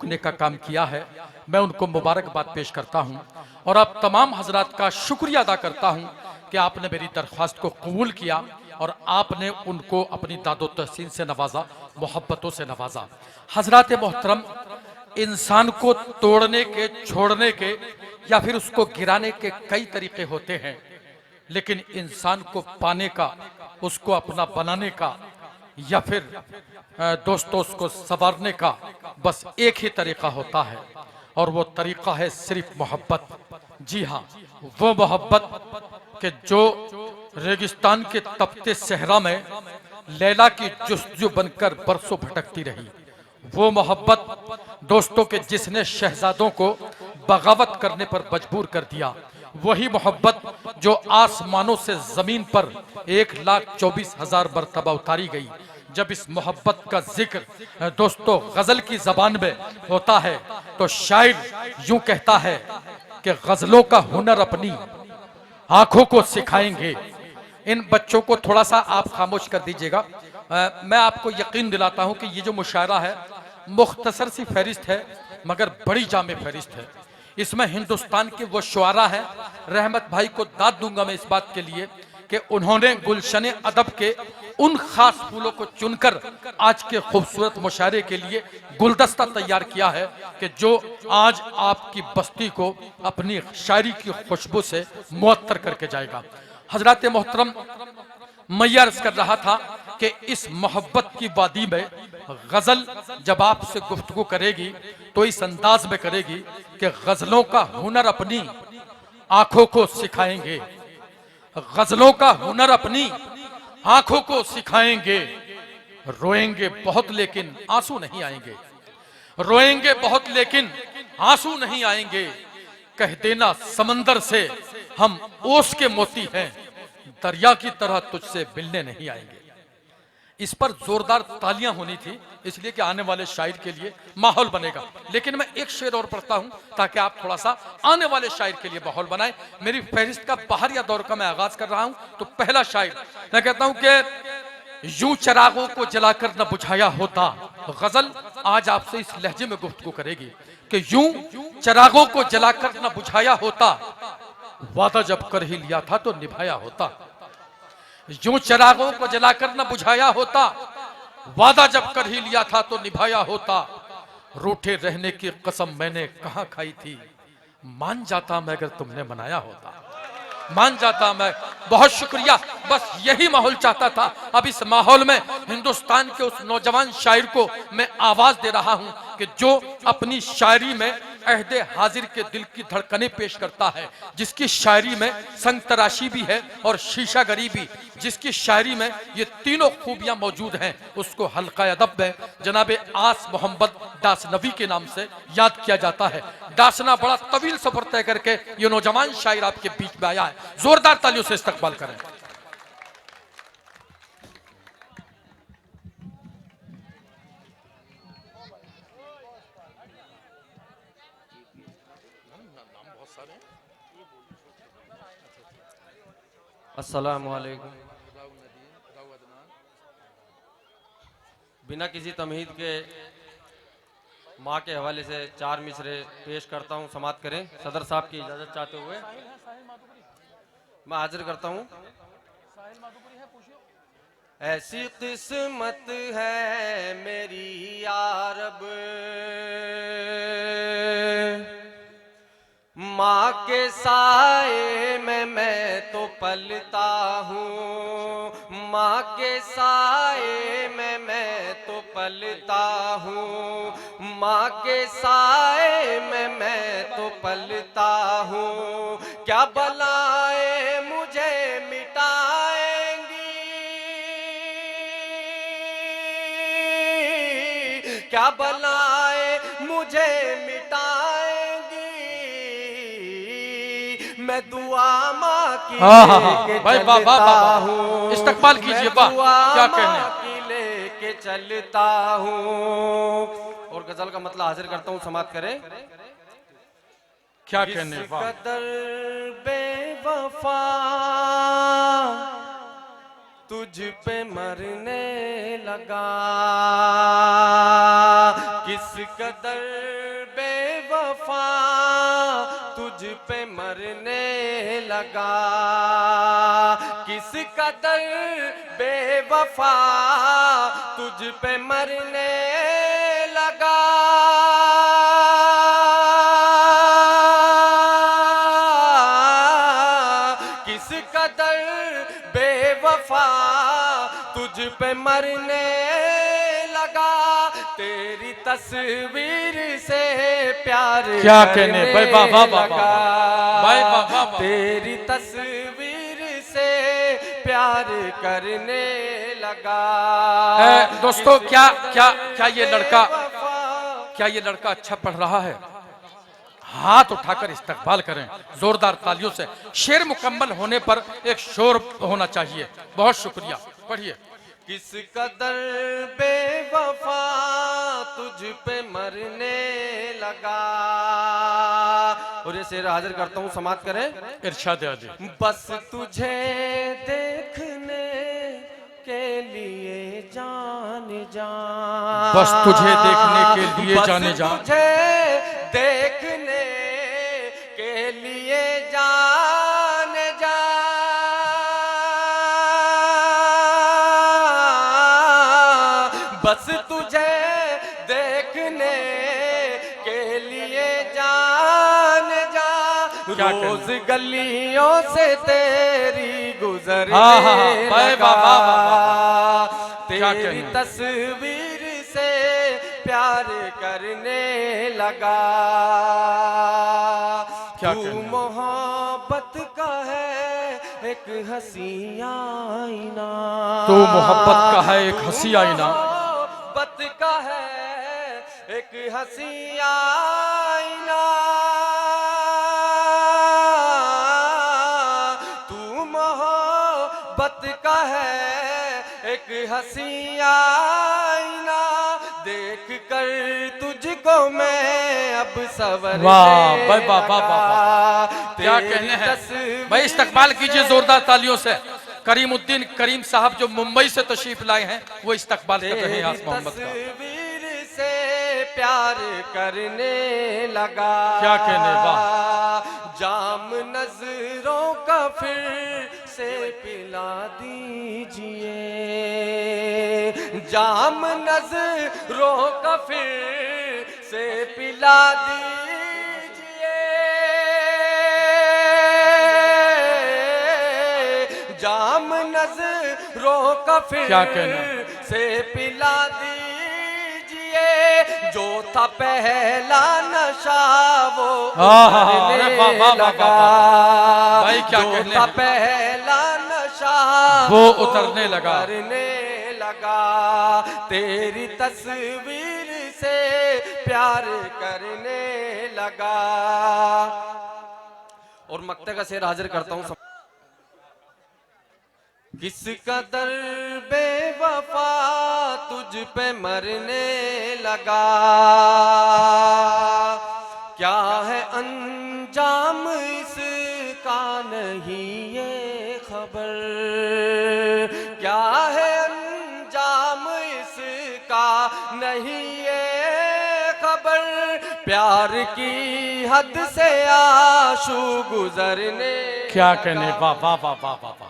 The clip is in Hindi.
ठोकने का काम किया है, मैं उनको मुबारकबाद पेश करता हूँ और आप तमाम हजरात का शुक्रिया अदा करता हूँ कि आपने मेरी दरख्वास्त को कबूल किया और आपने उनको अपनी दादो तहसीन से नवाजा, मोहब्बतों से नवाजा। हजरात मोहतरम, इंसान को तोड़ने के, छोड़ने के या फिर उसको गिराने के कई तरीके होते हैं, लेकिन इंसान को पाने का, उसको अपना बनाने का या फिर दोस्तों उसको संवारने का बस एक ही तरीका होता है और वो तरीका है सिर्फ मोहब्बत। जी हाँ, वो मोहब्बत कि जो रेगिस्तान के तपते सहरा में लैला की जुस्तजू बनकर बरसों भटकती रही, वो मोहब्बत दोस्तों के जिसने शहजादों को बगावत करने पर मजबूर कर दिया, वही मोहब्बत जो आसमानों से जमीन पर 1,24,000 मरतबा उतारी गई। जब इस मोहब्बत का जिक्र दोस्तों गजल की जबान में होता है तो शायर यूं कहता है कि गजलों का हुनर अपनी आंखों को सिखाएंगे। इन बच्चों को थोड़ा सा आप खामोश कर दीजिएगा। मैं आपको यकीन दिलाता हूं कि ये जो मुशायरा है मुख्तसर सी फहरिस्त है मगर बड़ी जामे फहरिस्त है। इसमें हिंदुस्तान के वो शुआरा हैं, रहमत भाई को दाद दूंगा मैं इस बात के लिए कि उन्होंने गुलशन अदब के उन खास फूलों को चुनकर आज के खूबसूरत मुशायरे के लिए गुलदस्ता तैयार किया है कि जो आज आपकी बस्ती को अपनी शायरी की खुशबू से मुअत्तर करके जाएगा। हजरत मोहतरम, मैं अर्ज कर रहा था कि इस मोहब्बत की वादी में गजल जब आपसे गुफ्तगू करेगी तो इस अंदाज में करेगी कि गजलों का हुनर अपनी आंखों को सिखाएंगे, गजलों का हुनर अपनी आंखों को सिखाएंगे। रोएंगे बहुत लेकिन आंसू नहीं आएंगे, रोएंगे बहुत लेकिन आंसू नहीं आएंगे। कह देना समंदर से हम ओस के मोती हैं, दरिया की तरह तुझसे मिलने नहीं आएंगे। इस पर जोरदार तालियां होनी थी इसलिए कि आने वाले शायर के लिए माहौल बनेगा। लेकिन मैं एक शेर और पढ़ता हूं ताकि आप थोड़ा सा आने वाले शायर के लिए माहौल बनाएं। मेरी फहरिस्त का बाहरिया दौर का मैं आगाज कर रहा हूं। तो पहला शायर मैं कहता हूं कि यूं चरागों को जलाकर न बुझाया होता। गजल आज आपसे इस लहजे में गुफ्तगू करेगी कि यूं चरागों को जलाकर न बुझाया होता, वादा जब कर ही लिया था तो निभाया होता। यूं चरागों को जलाकर न बुझाया होता, वादा जब कर ही लिया था तो निभाया होता। रूठे रहने की कसम मैंने कहां खाई थी, मान जाता मैं अगर तुमने मनाया होता, मान जाता मैं। बहुत शुक्रिया, बस यही माहौल चाहता था। अब इस माहौल में हिंदुस्तान के उस नौजवान शायर को मैं आवाज दे रहा हूं कि जो अपनी शायरी में अहदे हाजिर के दिल की धड़कनें पेश करता है, जिसकी शायरी में संग तराशी भी है और शीशागरी भी, जिसकी शायरी में ये तीनों खूबियां मौजूद हैं, उसको हल्का अदब में जनाब आस मोहम्मद दासनवी के नाम से याद किया जाता है। दासना बड़ा तवील सफर तय करके ये नौजवान शायर आपके बीच में आया है। जोरदार तालियों से इस्तकबाल करें। अस्सलामु अलैकुम। बिना किसी तमहीद के माँ के हवाले से 4 मिसरे पेश करता हूँ, समात करें। सदर साहब की इजाज़त चाहते हुए मैं हाजिर करता हूँ। ऐसी किस्मत है मेरी यारब, माँ के साए में मैं तो पलता हूँ, माँ के साए में मैं तो पलता हूँ, माँ के साए में मैं तो पलता हूँ। क्या बलाएं मुझे मिटाएंगी, क्या बलाएं मुझे मिटाएंगी, मैं दुआ माँ की लेके चलता हूँ, इस्तकबाल कीजिए। क्या कहने की लेके चलता हूँ। और गजल का मतलब हाजिर करता हूँ, समाप्त करें। क्या कहने। कदर बेवफा तुझ पे मरने लगा, किस कदर बेवफा तुझ पे मरने लगा, किस कदर बेवफा तुझ पे मरने लगा। किस कदर बेवफा तुझ पे मरने लगा, तेरी तस्वीर से प्यार क्या करने कहने, भाई वाह वाह वाह लगा। भाई वाह वाह वाह। तेरी तस्वीर से प्यार करने लगा। दोस्तों क्या क्या क्या ये लड़का अच्छा पढ़ रहा है? हाथ उठाकर इस्तकबाल करें जोरदार तालियों से। शेर मुकम्मल होने पर एक शोर होना चाहिए। बहुत शुक्रिया, पढ़िए। किस कदर बेवफा तुझ पे मरने लगा। और ये शेर हाजिर करता हूँ, समाप्त करें। इरशाद आली। बस तुझे देखने के लिए जान जान, बस तुझे देखने के लिए जाने जा, तुझे देखने के लिए जान जा। बस तुझे देखने के लिए जान जा। रोज गलियों से तेरी गुजरने लगा, तेरी तस्वीर से प्यार करने लगा। तू मोहब्बत का है एक हंसी आईना, तू मोहब्बत का है एक हंसी आईना, मोहब्बत का है एक हंसी आईना। तू मोहब्बत का है एक हंसी आईना, देख कर तुझको मैं अब सवरने लगा। वाह भाई वाह वाह वाह, क्या कहने हैं भाई। इस्तकबाल कीजिए जोरदार तालियों से। करीमुद्दीन करीम साहब जो मुंबई से तशरीफ लाए हैं वो इस्तकबाल कर रहे हैं आस मोहम्मद का। तस्वीर से प्यार करने लगा। क्या कहने, वाह। जाम नजरों का फिर से पिला दीजिए, जाम नजरों का फिर से पिला दीजिए। जाम नजरों का फिर क्या कहना से पिला दीजिए। जो था पहला नशा वो उतरने लगा, भाई क्या जो कहने था हैं। पहला नशा वो उतरने लगा। उतरने लगा। तेरी तस्वीर से प्यार करने लगा। और मक्ते का शेर हाजिर करता हूँ। किस कदर बेवफा तुझ पे मरने लगा, क्या है अंजाम इसका नहीं ये खबर, क्या है अंजाम इसका नहीं ये खबर। प्यार की हद से आंसू गुजरने, क्या कहने, वाह वाह वाह वाह वाह।